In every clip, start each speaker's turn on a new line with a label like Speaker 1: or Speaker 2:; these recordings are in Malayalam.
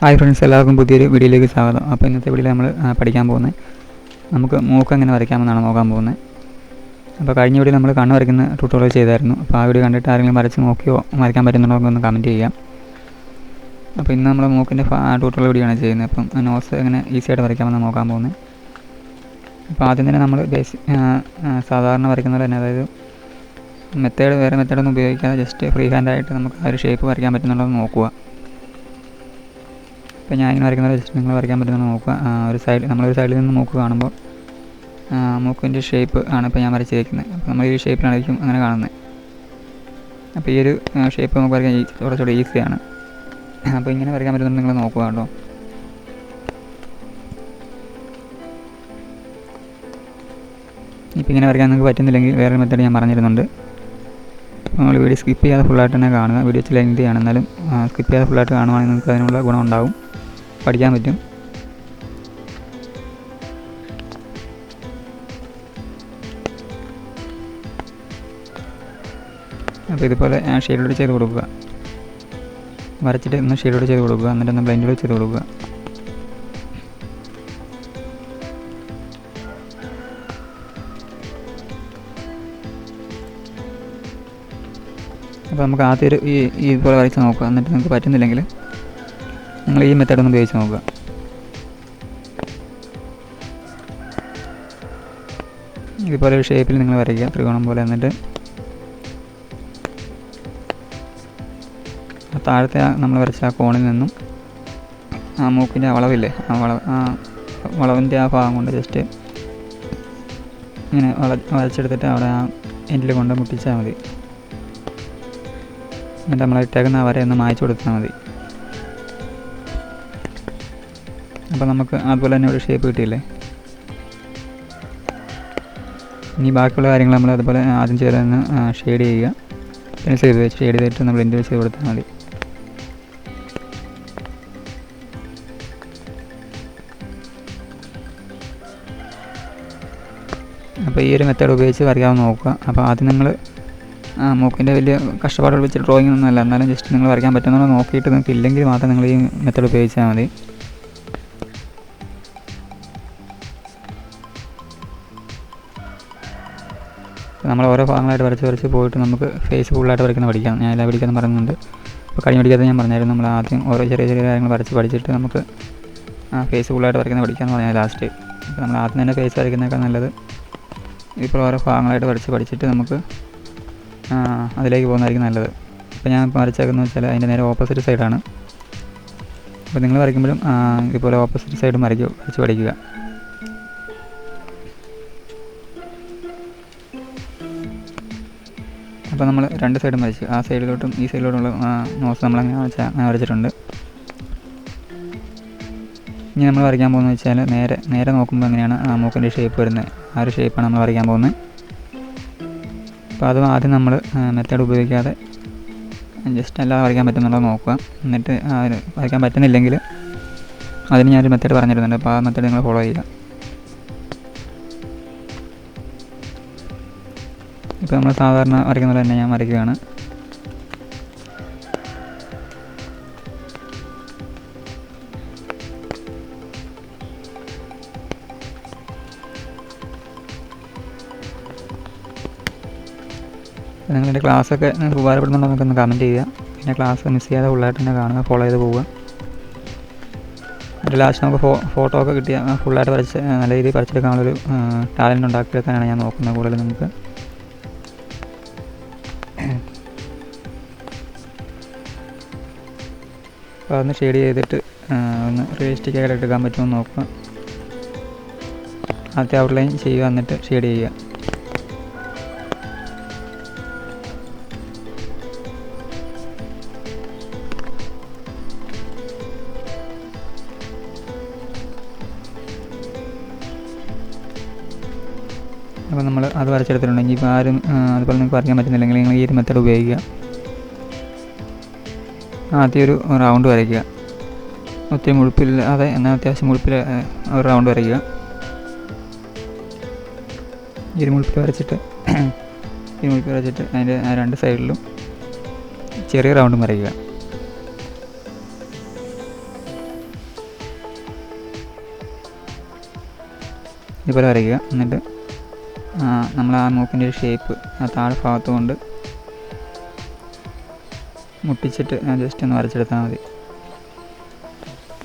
Speaker 1: ഹായ് ഫ്രണ്ട്സ്, എല്ലാവർക്കും പുതിയൊരു വീഡിയോയിലേക്ക് സ്വാഗതം. അപ്പോൾ ഇന്നത്തെ വീഡിയോയിൽ നമ്മൾ പഠിക്കാൻ പോകുന്നത് നമുക്ക് മൂക്ക് എങ്ങനെ വരയ്ക്കാമെന്നാണ് നോക്കാൻ പോകുന്നത്. അപ്പോൾ കഴിഞ്ഞ വീഡിയോ നമ്മൾ കണ്ണ് വരയ്ക്കുന്ന ട്യൂട്ടോറിയൽ ചെയ്തായിരുന്നു. അപ്പോൾ ആ വീഡിയോ കണ്ടിട്ട് ആരെങ്കിലും വരച്ച് നോക്കിയോ വരയ്ക്കാൻ പറ്റുന്നുണ്ടോ എന്ന് കമൻറ്റ് ചെയ്യാം. അപ്പോൾ ഇന്ന് നമ്മൾ മൂക്കിൻ്റെ ട്യൂട്ടോറിയൽ വീഡിയോ ആണ് ചെയ്യുന്നത്. അപ്പം നോസ് എങ്ങനെ ഈസിയായിട്ട് വരയ്ക്കാമെന്ന് നോക്കാൻ പോകുന്നത്. അപ്പോൾ ആദ്യം തന്നെ നമ്മൾ സാധാരണ വരയ്ക്കുന്നത് തന്നെ, അതായത് വേറെ മെത്തേഡൊന്നും ഉപയോഗിക്കാതെ ജസ്റ്റ് ഫ്രീ ഹാൻഡായിട്ട് നമുക്ക് ആ ഒരു ഷേപ്പ് വരയ്ക്കാൻ പറ്റുന്നുണ്ടോ എന്ന് നോക്കുക. ഇപ്പോൾ ഞാനിങ്ങനെ വരയ്ക്കുന്നത് ജസ്റ്റ് നിങ്ങൾ വരയ്ക്കാൻ പറ്റുന്നത് നോക്കുക. നമ്മളൊരു സൈഡിൽ നിന്ന് മൂക്ക് കാണുമ്പോൾ മൂക്കിൻ്റെ ഷേപ്പ് ആണ് ഇപ്പോൾ ഞാൻ വരച്ചിരിക്കുന്നത്. അപ്പോൾ നമ്മൾ ഈ ഷേപ്പിലായിരിക്കും അങ്ങനെ കാണുന്നത്. അപ്പോൾ ഈ ഒരു ഷേപ്പ് നമുക്ക് വരയ്ക്കാൻ കുറച്ചുകൂടി ഈസിയാണ്. അപ്പോൾ ഇങ്ങനെ വരയ്ക്കാൻ പറ്റുന്നത് നിങ്ങൾ നോക്കുക കേട്ടോ. ഇപ്പോൾ ഇങ്ങനെ വരയ്ക്കാൻ നിങ്ങൾക്ക് പറ്റുന്നില്ലെങ്കിൽ വേറെ മെത്തേഡ് ഞാൻ പറഞ്ഞിരുന്നുണ്ട്. നമ്മൾ വീഡിയോ സ്കിപ്പ് ചെയ്യാതെ ഫുള്ളായിട്ട് തന്നെ കാണുക. വീഡിയോ ഇച്ചിരി ലെങ്തിയാണ്, എന്നാലും സ്കിപ്പ് ചെയ്യാതെ ഫുള്ളായിട്ട് കാണുവാണെങ്കിൽ നിങ്ങൾക്ക് അതിനുള്ള ഗുണം ഉണ്ടാവും, പഠിക്കാൻ പറ്റും. അപ്പോൾ ഇതുപോലെ ഷെയ്ഡോട് ചെയ്ത് കൊടുക്കുക. വരച്ചിട്ട് ഒന്ന് ഷെയ്ഡോട് ചെയ്ത് കൊടുക്കുക, എന്നിട്ട് ഒന്ന് ബ്ലെൻഡോട് ചെയ്ത് കൊടുക്കുക. അപ്പോൾ നമുക്ക് ആദ്യം ഇതുപോലെ വരച്ച് നോക്കുക. എന്നിട്ട് നിങ്ങൾക്ക് പറ്റുന്നില്ലെങ്കിൽ നിങ്ങൾ ഈ മെത്തേഡ് ഒന്ന് ഉപയോഗിച്ച് നോക്കുക. ഇതുപോലെ ഒരു ഷേപ്പിൽ നിങ്ങൾ വരയ്ക്കുക, ത്രികോണം പോലെ. എന്നിട്ട് താഴത്തെ നമ്മൾ വരച്ച ആ കോണിൽ നിന്നും ആ മൂക്കിൻ്റെ വളവില്ലേ, വളവിൻ്റെ ആ ഭാഗം കൊണ്ട് ജസ്റ്റ് ഇങ്ങനെ വരച്ചെടുത്തിട്ട് അവിടെ ആ എൻഡിൽ കൊണ്ട് മുട്ടിച്ചാൽ മതി. എന്നിട്ട് നമ്മൾ ഇട്ടേക്കുന്ന വരയൊന്ന് മായ്ച്ചു കൊടുത്താൽ മതി. അപ്പോൾ നമുക്ക് അതുപോലെ തന്നെ ഒരു ഷേപ്പ് കിട്ടിയില്ലേ. ഇനി ബാക്കിയുള്ള കാര്യങ്ങൾ നമ്മൾ അതുപോലെ ആദ്യം ചെയ്തതെന്ന് ഷെയ്ഡ് ചെയ്യുക. പെൻസിൽ ഉപയോഗിച്ച് ഷെയ്ഡ് ചെയ്തിട്ട് നമ്മൾ ബ്ലെൻഡ് ചെയ്ത് കൊടുത്താൽ മതി. അപ്പോൾ ഈ ഒരു മെത്തേഡ് ഉപയോഗിച്ച് വരയ്ക്കാമെന്ന് നോക്കുക. അപ്പോൾ ആദ്യം നിങ്ങൾ മൂക്കിൻ്റെ വലിയ കഷ്ടപ്പാടുകൾ വെച്ച് ഡ്രോയിങ് ഒന്നുമല്ല, എന്നാലും ജസ്റ്റ് നിങ്ങൾ വരയ്ക്കാൻ പറ്റുന്നതോ നോക്കിയിട്ട് നിങ്ങൾക്ക് ഇല്ലെങ്കിൽ മാത്രം നിങ്ങൾ ഈ മെത്തേഡ് ഉപയോഗിച്ചാൽ മതി. നമ്മൾ ഓരോ ഭാഗങ്ങളായിട്ട് വരച്ച് പോയിട്ട് നമുക്ക് ഫേസ് ഫുള്ളായിട്ട് വരയ്ക്കുന്ന പഠിക്കാം. ഞാൻ എല്ലാം പഠിക്കാമെന്ന് പറയുന്നുണ്ട്. അപ്പോൾ കഴിഞ്ഞ പഠിക്കാതെ ഞാൻ പറഞ്ഞായിരുന്നു, നമ്മൾ ആദ്യം ഓരോ ചെറിയ കാര്യങ്ങൾ പഠിച്ചിട്ട് നമുക്ക് ഫേസ് ഫുള്ളായിട്ട് വരയ്ക്കുന്ന പഠിക്കാമെന്ന് പറഞ്ഞാൽ ലാസ്റ്റ്. അപ്പോൾ നമ്മൾ ആദ്യം തന്നെ ഫേസ് വരയ്ക്കുന്നതൊക്കെ നല്ലത്. ഇപ്പോൾ ഓരോ ഭാഗങ്ങളായിട്ട് പഠിച്ചിട്ട് നമുക്ക് അതിലേക്ക് പോകുന്നതായിരിക്കും നല്ലത്. ഇപ്പോൾ ഞാൻ വരച്ചേക്കുന്നത് വെച്ചാൽ അതിൻ്റെ നേരെ ഓപ്പോസിറ്റ് സൈഡാണ്. അപ്പോൾ നിങ്ങൾ വരയ്ക്കുമ്പോഴും ഇതുപോലെ ഓപ്പോസിറ്റ് സൈഡും വരച്ച് പഠിക്കുക. അപ്പോൾ നമ്മൾ രണ്ട് സൈഡും വരച്ച് ആ സൈഡിലോട്ടും ഈ സൈഡിലോട്ടുള്ള നോസ് നമ്മളങ്ങനെ വരച്ചിട്ടുണ്ട്. ഇനി നമ്മൾ വരയ്ക്കാൻ പോകുന്നത് വെച്ചാൽ നേരെ നോക്കുമ്പോൾ എങ്ങനെയാണ് മൂക്കിൻ്റെ ഷേപ്പ് വരുന്നത്, ആ ഒരു ഷേപ്പാണ് നമ്മൾ വരയ്ക്കാൻ പോകുന്നത്. അപ്പോൾ അതും ആദ്യം നമ്മൾ മെത്തേഡ് ഉപയോഗിക്കാതെ ജസ്റ്റ് എല്ലാം വരയ്ക്കാൻ പറ്റുന്നുണ്ടോ നോക്കുക. എന്നിട്ട് വരയ്ക്കാൻ പറ്റുന്നില്ലെങ്കിൽ അതിന് ഞാനൊരു മെത്തേഡ് പറഞ്ഞിരുന്നുണ്ട്. അപ്പോൾ ആ മെത്തേഡ് നിങ്ങൾ ഫോളോ ചെയ്യുക. ഇപ്പോൾ നമ്മൾ സാധാരണ വരയ്ക്കുന്ന പോലെ തന്നെ ഞാൻ വരയ്ക്കുകയാണ്. നിങ്ങളുടെ ക്ലാസ്സൊക്കെ നിങ്ങൾക്ക് ഉപകാരപ്പെടുന്നുണ്ടോ എന്നൊക്കെ കമൻറ്റ് ചെയ്യുക. പിന്നെ ക്ലാസ് മിസ് ചെയ്യാതെ ഫുള്ളായിട്ട് തന്നെ കാണുക, ഫോളോ ചെയ്ത് പോവുക. ഒരു ലാസ്റ്റ് നമുക്ക് ഫോട്ടോ ഒക്കെ കിട്ടിയ ഫുള്ളായിട്ട് വരച്ച് നല്ല രീതിയിൽ വരച്ചെടുക്കാനുള്ളൊരു ടാലൻറ്റ് ഉണ്ടാക്കിയെടുക്കാനാണ് ഞാൻ നോക്കുന്നത് കൂടുതൽ. നമുക്ക് അപ്പോൾ അതൊന്ന് ഷെയ്ഡ് ചെയ്തിട്ട് ഒന്ന് റിയലിസ്റ്റിക് ആയിട്ട് എടുക്കാൻ പറ്റുമെന്ന് നോക്കുക. ആദ്യത്തെ ഔട്ട്ലൈൻ ചെയ്യുക, എന്നിട്ട് ഷെയ്ഡ് ചെയ്യുക. അപ്പോൾ നമ്മൾ അത് വരച്ചെടുത്തിട്ടുണ്ടെങ്കിൽ ഇപ്പോൾ ആരും അതുപോലെ നിങ്ങൾക്ക് വരയ്ക്കാൻ പറ്റുന്നില്ലെങ്കിൽ നിങ്ങൾ ഈ ഒരു മെത്തേഡ് ഉപയോഗിക്കുക. ആദ്യം ഒരു റൗണ്ട് വരയ്ക്കുക, ഒത്തിരി മുഴുപ്പില്ലാതെ എന്നാൽ അത്യാവശ്യം മുഴുപ്പിൽ ഒരു റൗണ്ട് വരയ്ക്കുക. ഇരുമുഴുപ്പിൽ വരച്ചിട്ട് അതിൻ്റെ രണ്ട് സൈഡിലും ചെറിയ റൗണ്ടും വരയ്ക്കുക. ഇതുപോലെ വരയ്ക്കുക. എന്നിട്ട് നമ്മൾ ആ മൂക്കിൻ്റെ ഒരു ഷേപ്പ് ആ താഴെ ഭാഗത്ത് കൊണ്ട് മുട്ടിച്ചിട്ട് ജസ്റ്റ് ഒന്ന് വരച്ചെടുത്താൽ മതി.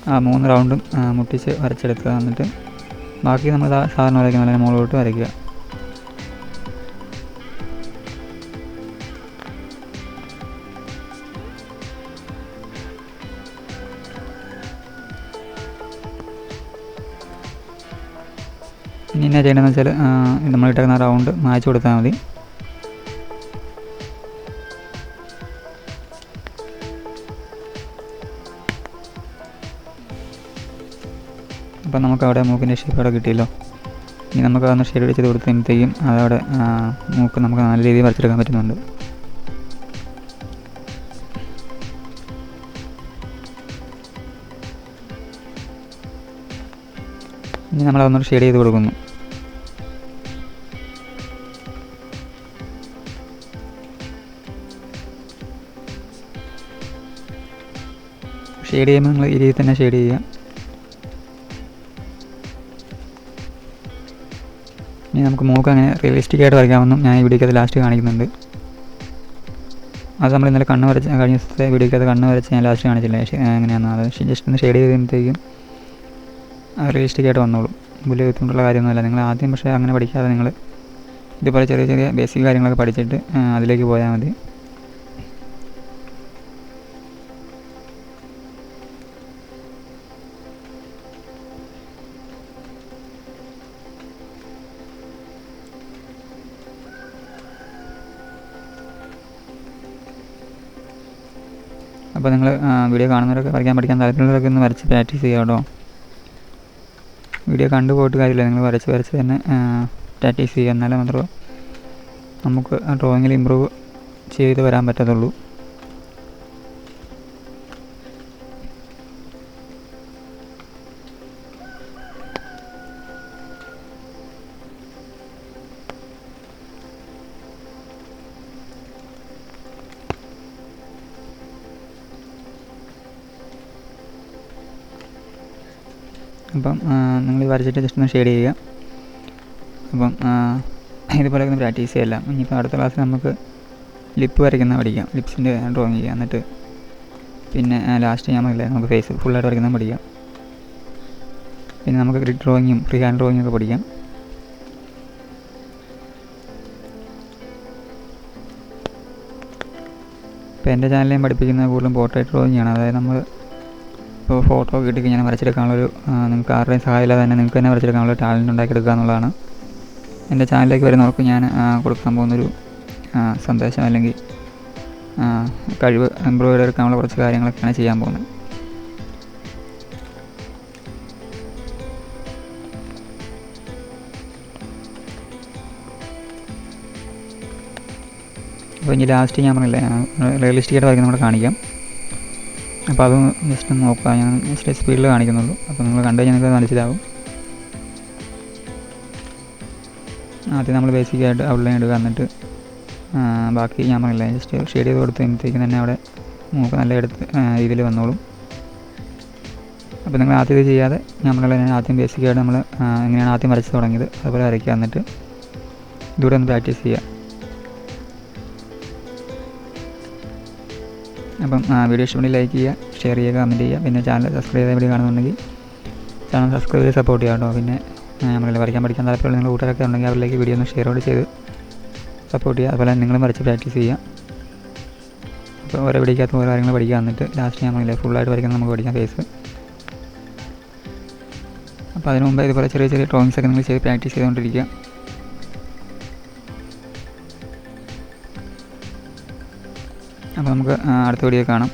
Speaker 1: ആ 3 റൗണ്ടും മുട്ടിച്ച് വരച്ചെടുക്കുക. എന്നിട്ട് ബാക്കി നമ്മൾ സാധാരണ വരയ്ക്കുന്ന പോലെ മുകളിലോട്ട് വരയ്ക്കുക. ഇനി എന്നാ ചെയ്യണമെന്ന് വെച്ചാൽ നമ്മളിട്ടേക്കുന്ന റൗണ്ട് മായ്ച്ചു കൊടുത്താൽ മതി. അപ്പം നമുക്ക് അവിടെ മൂക്കിൻ്റെ ഷേപ്പ് അവിടെ കിട്ടിയല്ലോ. ഇനി നമുക്ക് അതൊന്ന് ഷെയ്ഡ് ചെയ്ത് കൊടുക്കുമ്പോഴത്തേക്കും അതവിടെ മൂക്ക് നമുക്ക് നല്ല രീതിയിൽ വരച്ചെടുക്കാൻ പറ്റുന്നുണ്ട്. ഇനി നമ്മളതൊന്നൊരു ഷെയ്ഡ് ചെയ്ത് കൊടുക്കുന്നു. ഷെയ്ഡ് ചെയ്യുമ്പോൾ നിങ്ങൾ ഈ രീതിയിൽ തന്നെ ഷെയ്ഡ് ചെയ്യുക. ഇനി നമുക്ക് മൂക്ക് അങ്ങനെ റിയലിസ്റ്റിക് ആയിട്ട് വരയ്ക്കാമെന്നും ഞാൻ ഈ വീഡിയോയ്ക്ക് അത് ലാസ്റ്റ് കാണിക്കുന്നുണ്ട്. അത് നമ്മൾ ഇന്നലെ കണ്ണ് വരച്ച് കഴിഞ്ഞ ദിവസത്തെ വീഡിയോയ്ക്ക് അത് കണ്ണ് വരച്ച് ഞാൻ ലാസ്റ്റ് കാണിച്ചില്ല എങ്ങനെയാണെന്ന്. അത് ജസ്റ്റ് ഒന്ന് ഷെയ്ഡ് ചെയ്തപ്പോഴത്തേക്കും റിയലിസ്റ്റിക് ആയിട്ട് വന്നോളും. വലിയ ബുദ്ധിമുട്ടുള്ള കാര്യമൊന്നുമല്ല. നിങ്ങൾ ആദ്യം പക്ഷേ അങ്ങനെ പഠിക്കാതെ നിങ്ങൾ ഇതുപോലെ ചെറിയ ചെറിയ ബേസിക് കാര്യങ്ങളൊക്കെ പഠിച്ചിട്ട് അതിലേക്ക് പോയാൽ മതി. അപ്പോൾ നിങ്ങൾ വീഡിയോ കാണുന്നവരൊക്കെ വരയ്ക്കാൻ പഠിക്കാൻ താല്പര്യമുള്ളവരൊക്കെ ഒന്ന് വരച്ച് പ്രാക്ടീസ് ചെയ്യുക കേട്ടോ. വീഡിയോ കണ്ടു പോയിട്ട് കാര്യമില്ല, നിങ്ങൾ വരച്ച് തന്നെ പ്രാക്ടീസ് ചെയ്യുക. എന്നാലേ മാത്രമേ നമുക്ക് ഡ്രോയിങ്ങിൽ ഇമ്പ്രൂവ് ചെയ്ത് വരാൻ പറ്റത്തുള്ളൂ. അപ്പം നിങ്ങൾ വരച്ചിട്ട് ജസ്റ്റ് ഒന്ന് ഷെയ്ഡ് ചെയ്യുക. അപ്പം ഇതുപോലെയൊക്കെ ഒന്ന് പ്രാക്ടീസ് ചെയ്യല്ല. ഇനിയിപ്പോൾ അടുത്ത ക്ലാസ്സിൽ നമുക്ക് ലിപ്പ് വരയ്ക്കുന്ന പഠിക്കാം, ലിപ്സിൻ്റെ ഡ്രോയിങ് ചെയ്യുക. എന്നിട്ട് പിന്നെ ലാസ്റ്റ് ചെയ്യാമെന്നില്ല, നമുക്ക് ഫേസ് ഫുള്ളായിട്ട് വരയ്ക്കുന്നത് പഠിക്കാം. പിന്നെ നമുക്ക് ഗ്രിഡ് ഡ്രോയിങ്ങും ഫ്രീ ഹാൻഡ് ഡ്രോയിങ്ങും ഒക്കെ പഠിക്കാം. ഇപ്പോൾ എൻ്റെ ചാനലിൽ ഞാൻ പഠിപ്പിക്കുന്നത് കൂടുതലും പോർട്രേറ്റ് ഡ്രോയിങ് ആണ്. അതായത് നമ്മൾ ഇപ്പോൾ ഫോട്ടോ കിട്ടി ഞാൻ വരച്ചെടുക്കാനുള്ളൊരു നിങ്ങൾക്ക് ആരുടെയും സഹായമില്ലാതെ തന്നെ നിങ്ങൾക്ക് തന്നെ വരച്ചെടുക്കാനുള്ള ടാലൻറ്റ് ഉണ്ടാക്കിയെടുക്കുക എന്നുള്ളതാണ് എൻ്റെ ചാനലിലേക്ക് വരുന്നവർക്ക് ഞാൻ കൊടുക്കാൻ പോകുന്നൊരു സന്ദേശം, അല്ലെങ്കിൽ കഴിവ് ഇമ്പ്രൂവ് ചെയ്തെടുക്കാനുള്ള കുറച്ച് കാര്യങ്ങളൊക്കെയാണ് ചെയ്യാൻ പോകുന്നത്. അപ്പോൾ ഇനി ലാസ്റ്റ് ഞാൻ പറഞ്ഞില്ലേ റിയലിസ്റ്റിക് ആയിട്ട് വരയ്ക്കുന്ന നമ്മൾ കാണിക്കാം. അപ്പോൾ അത് ജസ്റ്റ് ഒന്ന് നോക്കുക. ഞാൻ ജസ്റ്റ് സ്പീഡിൽ കാണിക്കുന്നുള്ളൂ. അപ്പോൾ നിങ്ങൾ കണ്ടു കഴിഞ്ഞാൽ നിങ്ങൾക്ക് മനസ്സിലാവും. ആദ്യം നമ്മൾ ബേസിക്കായിട്ട് ഔട്ട്ലൈൻ ഇടുക. എന്നിട്ട് ബാക്കി ഞാൻ പറഞ്ഞില്ലേ ജസ്റ്റ് ഷെയ്ഡ് ചെയ്ത് കൊടുത്തപ്പോഴത്തേക്കും തന്നെ അവിടെ മൂക്ക് നല്ല എടുത്ത് രീതിയിൽ വന്നോളും. അപ്പോൾ നിങ്ങൾ ആദ്യം ഇത് ചെയ്യാതെ ഞാൻ ആദ്യം ബേസിക്കായിട്ട് നമ്മൾ എങ്ങനെയാണ് ആദ്യം വരച്ച് തുടങ്ങിയത് അതുപോലെ വരയ്ക്കുക. എന്നിട്ട് ഇതുകൂടെ ഒന്ന് പ്രാക്ടീസ് ചെയ്യുക. അപ്പം വീഡിയോ ഇഷ്ടപ്പെട്ട് ലൈക്ക് ചെയ്യുക, ഷെയർ ചെയ്യുക, കമൻറ്റ് ചെയ്യുക. പിന്നെ ചാനൽ സബ്സ്ക്രൈബ് ചെയ്ത വീഡിയോ കാണുന്നുണ്ടെങ്കിൽ ചാനൽ സബ്സ്ക്രൈബ് ചെയ്ത് സപ്പോർട്ട് ചെയ്യാം കേട്ടോ. പിന്നെ നമ്മളെ വരയ്ക്കാൻ പഠിക്കാൻ താല്പര്യമുള്ള നിങ്ങൾ കൂട്ടുകാരൊക്കെ ഉണ്ടെങ്കിൽ അവരിലേക്ക് വീഡിയോ ഒന്ന് ഷെയർ ചെയ്ത് സപ്പോർട്ട് ചെയ്യുക. അതുപോലെ നിങ്ങളും വരച്ച് പ്രാക്ടീസ് ചെയ്യുക. അപ്പോൾ ഓരോ വീഡിയോക്കകത്ത് ഓരോ കാര്യങ്ങൾ പഠിക്കുക. എന്നിട്ട് ലാസ്റ്റ് ഞാൻ പറഞ്ഞില്ലേ ഫുള്ളായിട്ട് വരയ്ക്കുന്നത് നമുക്ക് പഠിക്കാം ഫേസ്. അപ്പോൾ അതിന് മുമ്പ് ഇതുപോലെ ചെറിയ ചെറിയ ഡ്രോയിങ്സൊക്കെ നിങ്ങൾ ചെയ്ത് പ്രാക്ടീസ് ചെയ്തുകൊണ്ടിരിക്കുക. അപ്പോൾ നമുക്ക് അടുത്ത വീഡിയോ കാണാം.